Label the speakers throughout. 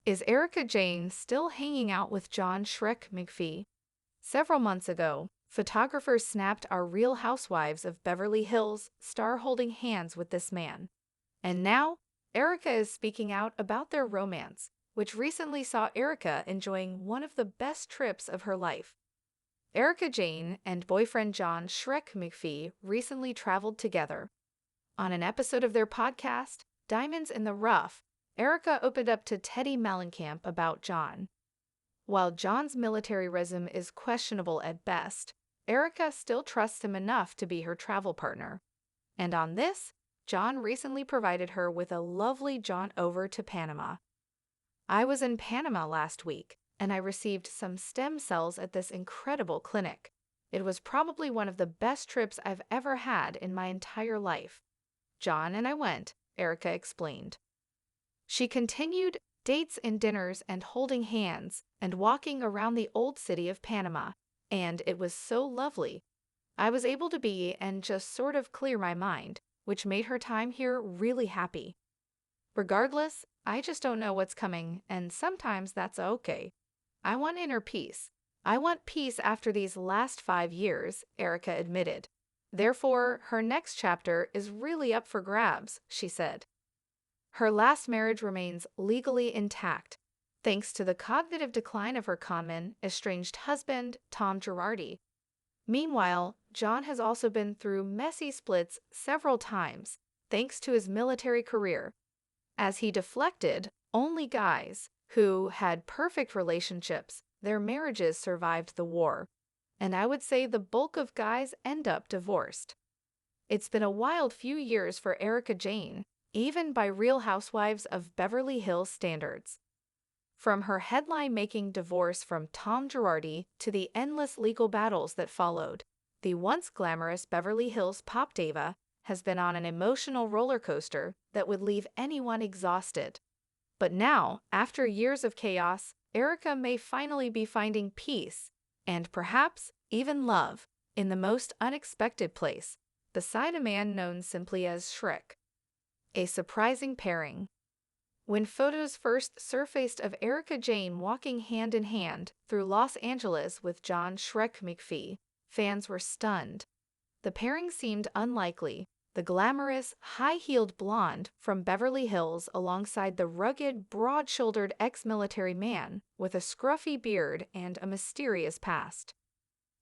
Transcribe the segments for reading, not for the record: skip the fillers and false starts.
Speaker 1: Is Erika Jayne still hanging out with John Shrek McPhee? Several months ago, photographers snapped our Real Housewives of Beverly Hills star holding hands with this man. And now, Erika is speaking out about their romance, which recently saw Erika enjoying one of the best trips of her life. Erika Jayne and boyfriend John Shrek McPhee recently traveled together. On an episode of their podcast, Diamonds in the Rough, Erika opened up to Teddy Mellencamp about John. While John's military resume is questionable at best, Erika still trusts him enough to be her travel partner. And on this, John recently provided her with a lovely jaunt over to Panama. I was in Panama last week, and I received some stem cells at this incredible clinic. It was probably one of the best trips I've ever had in my entire life. John and I went, Erika explained. She continued, dates and dinners and holding hands and walking around the old city of Panama, and it was so lovely. I was able to be and just sort of clear my mind, which made her time here really happy. Regardless, I just don't know what's coming, and sometimes that's okay. I want inner peace. I want peace after these last 5 years, Erika admitted. Therefore, her next chapter is really up for grabs, she said. Her last marriage remains legally intact, thanks to the cognitive decline of her common, estranged husband, Tom Girardi. Meanwhile, John has also been through messy splits several times, thanks to his military career. As he deflected, only guys who had perfect relationships, their marriages survived the war. And I would say the bulk of guys end up divorced. It's been a wild few years for Erika Jayne, even by Real Housewives of Beverly Hills standards. From her headline-making divorce from Tom Girardi to the endless legal battles that followed, the once glamorous Beverly Hills pop diva has been on an emotional roller coaster that would leave anyone exhausted. But now, after years of chaos, Erika may finally be finding peace, and perhaps even love, in the most unexpected place, beside a man known simply as Shrek. A surprising pairing. When photos first surfaced of Erika Jayne walking hand in hand through Los Angeles with John Shrek McPhee, fans were stunned. The pairing seemed unlikely, the glamorous, high-heeled blonde from Beverly Hills alongside the rugged, broad-shouldered ex-military man with a scruffy beard and a mysterious past.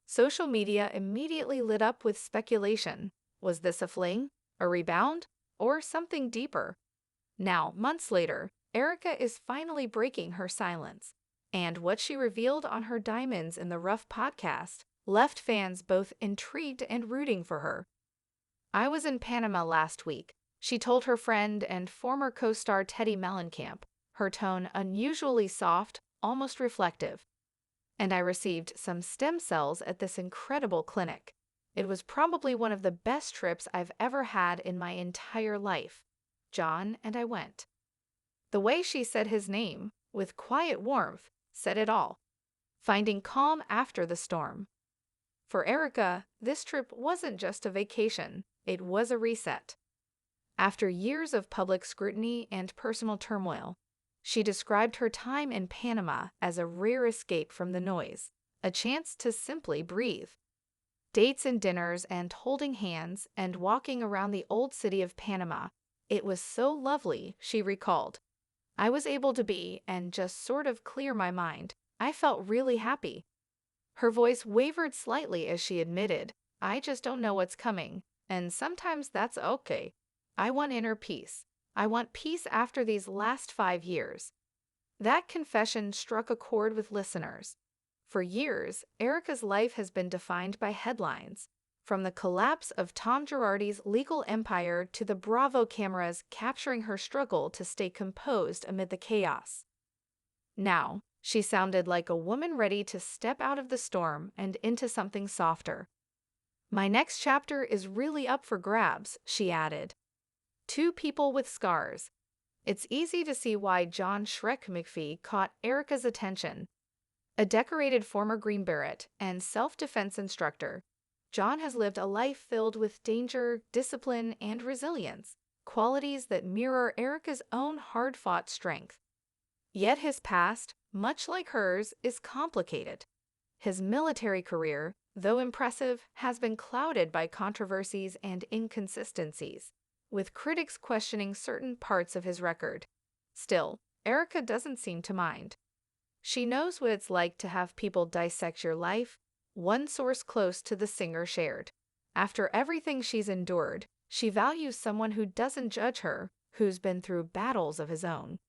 Speaker 1: Social media immediately lit up with speculation. Was this a fling, a rebound, or something deeper? Now, months later, Erika is finally breaking her silence, and what she revealed on her Diamonds in the Rough podcast left fans both intrigued and rooting for her. I was in Panama last week, she told her friend and former co-star Teddy Mellencamp, her tone unusually soft, almost reflective. And I received some stem cells at this incredible clinic. It was probably one of the best trips I've ever had in my entire life. John and I went. The way she said his name, with quiet warmth, said it all. Finding calm after the storm. For Erika, this trip wasn't just a vacation, it was a reset. After years of public scrutiny and personal turmoil, she described her time in Panama as a rare escape from the noise, a chance to simply breathe. Dates and dinners and holding hands and walking around the old city of Panama, it was so lovely, she recalled. I was able to be and just sort of clear my mind. I felt really happy. Her voice wavered slightly as she admitted, I just don't know what's coming, and sometimes that's okay. I want inner peace. I want peace after these last 5 years. That confession struck a chord with listeners. For years, Erika's life has been defined by headlines, from the collapse of Tom Girardi's legal empire to the Bravo cameras capturing her struggle to stay composed amid the chaos. Now, she sounded like a woman ready to step out of the storm and into something softer. My next chapter is really up for grabs, she added. 2 people with scars. It's easy to see why John Shrek McPhee caught Erika's attention. A decorated former Green Beret and self-defense instructor, John has lived a life filled with danger, discipline, and resilience, qualities that mirror Erika's own hard-fought strength. Yet his past, much like hers, is complicated. His military career, though impressive, has been clouded by controversies and inconsistencies, with critics questioning certain parts of his record. Still, Erika doesn't seem to mind. She knows what it's like to have people dissect your life, one source close to the singer shared. After everything she's endured, she values someone who doesn't judge her, who's been through battles of his own.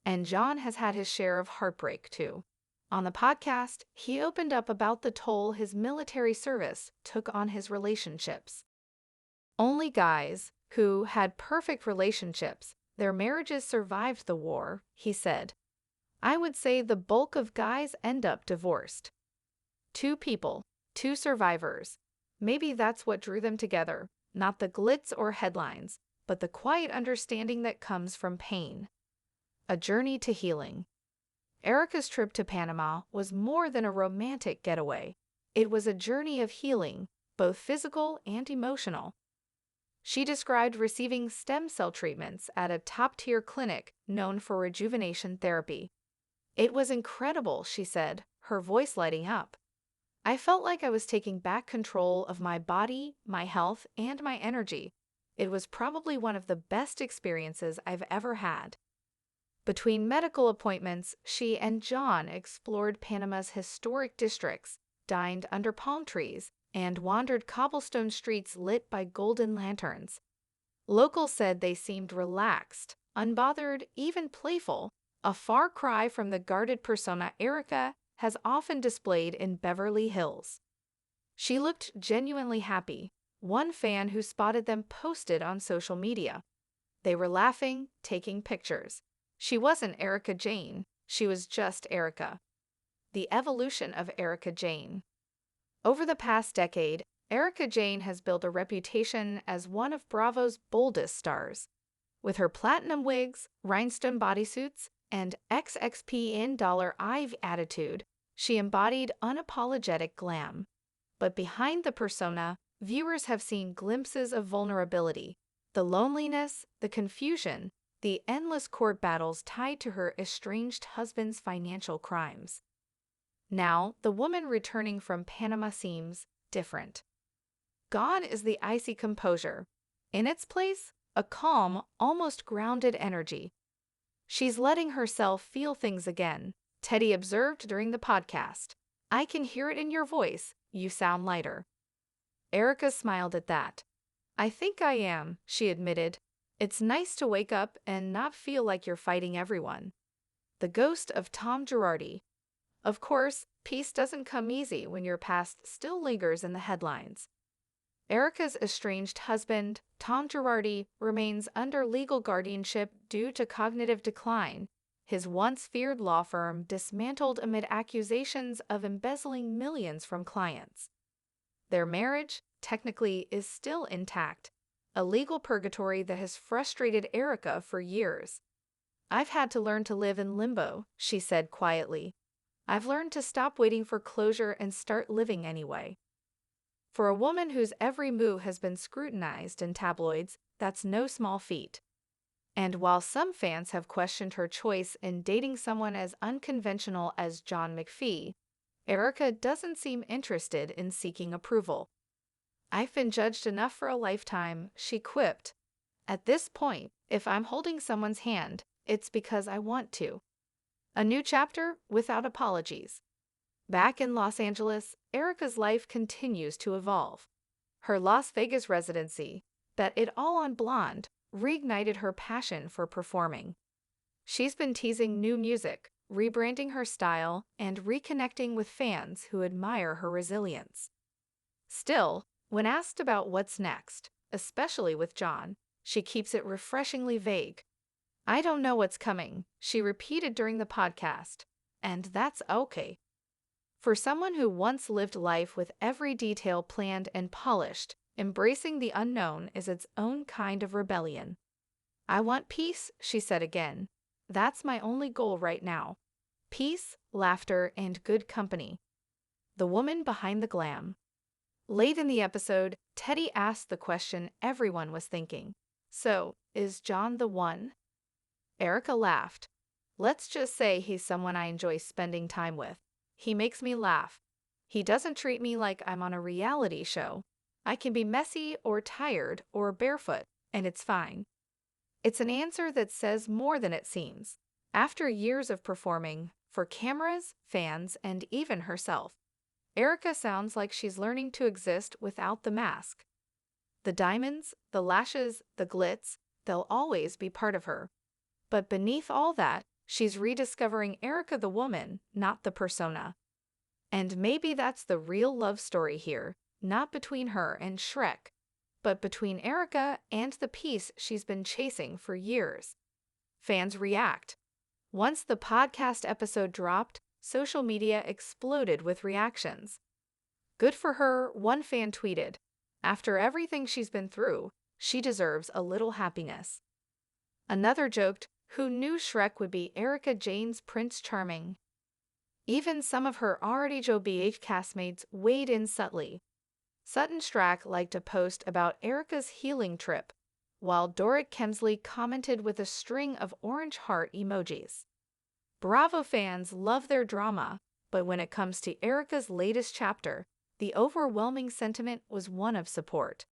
Speaker 1: And John has had his share of heartbreak, too. On the podcast, he opened up about the toll his military service took on his relationships. Only guys who had perfect relationships, their marriages survived the war, he said. I would say the bulk of guys end up divorced. Two people, two survivors. Maybe that's what drew them together, not the glitz or headlines, but the quiet understanding that comes from pain. A journey to healing. Erika's trip to Panama was more than a romantic getaway. It was a journey of healing, both physical and emotional. She described receiving stem cell treatments at a top-tier clinic known for rejuvenation therapy. It was incredible, she said, her voice lighting up. I felt like I was taking back control of my body, my health, and my energy. It was probably one of the best experiences I've ever had. Between medical appointments, she and John explored Panama's historic districts, dined under palm trees, and wandered cobblestone streets lit by golden lanterns. Locals said they seemed relaxed, unbothered, even playful, a far cry from the guarded persona Erika has often displayed in Beverly Hills. She looked genuinely happy. One fan who spotted them posted on social media. They were laughing, taking pictures. She wasn't Erika Jayne, she was just Erika. The evolution of Erika Jayne. Over the past decade, Erika Jayne has built a reputation as one of Bravo's boldest stars. With her platinum wigs, rhinestone bodysuits, and XXPN$IVE attitude, she embodied unapologetic glam. But behind the persona, viewers have seen glimpses of vulnerability, the loneliness, the confusion, the endless court battles tied to her estranged husband's financial crimes. Now, the woman returning from Panama seems different. Gone is the icy composure. In its place, a calm, almost grounded energy. She's letting herself feel things again, Teddy observed during the podcast. I can hear it in your voice, you sound lighter. Erika smiled at that. I think I am, she admitted. It's nice to wake up and not feel like you're fighting everyone. The ghost of Tom Girardi. Of course, peace doesn't come easy when your past still lingers in the headlines. Erika's estranged husband, Tom Girardi, remains under legal guardianship due to cognitive decline. His once feared law firm dismantled amid accusations of embezzling millions from clients. Their marriage, technically, is still intact, a legal purgatory that has frustrated Erika for years. I've had to learn to live in limbo, she said quietly. I've learned to stop waiting for closure and start living anyway. For a woman whose every move has been scrutinized in tabloids, that's no small feat. And while some fans have questioned her choice in dating someone as unconventional as Shrek McPhee, Erika doesn't seem interested in seeking approval. I've been judged enough for a lifetime, she quipped. At this point, if I'm holding someone's hand, it's because I want to. A new chapter without apologies. Back in Los Angeles, Erika's life continues to evolve. Her Las Vegas residency, Bet It All on Blonde, reignited her passion for performing. She's been teasing new music, rebranding her style, and reconnecting with fans who admire her resilience. Still, when asked about what's next, especially with John, she keeps it refreshingly vague. I don't know what's coming, she repeated during the podcast, and that's okay. For someone who once lived life with every detail planned and polished, embracing the unknown is its own kind of rebellion. I want peace, she said again. That's my only goal right now. Peace, laughter, and good company. The woman behind the glam. Late in the episode, Teddy asked the question everyone was thinking. So, is John the one? Erika laughed. Let's just say he's someone I enjoy spending time with. He makes me laugh. He doesn't treat me like I'm on a reality show. I can be messy or tired or barefoot, and it's fine. It's an answer that says more than it seems. After years of performing, for cameras, fans, and even herself, Erika sounds like she's learning to exist without the mask. The diamonds, the lashes, the glitz, they'll always be part of her. But beneath all that, she's rediscovering Erika the woman, not the persona. And maybe that's the real love story here, not between her and Shrek, but between Erika and the piece she's been chasing for years. Fans react. Once the podcast episode dropped, social media exploded with reactions. Good for her, one fan tweeted. After everything she's been through, she deserves a little happiness. Another joked, who knew Shrek would be Erika Jayne's Prince Charming? Even some of her already JoBH castmates weighed in subtly. Sutton Strack liked a post about Erika's healing trip, while Dorrit Kemsley commented with a string of orange heart emojis. Bravo fans love their drama, but when it comes to Erika's latest chapter, the overwhelming sentiment was one of support.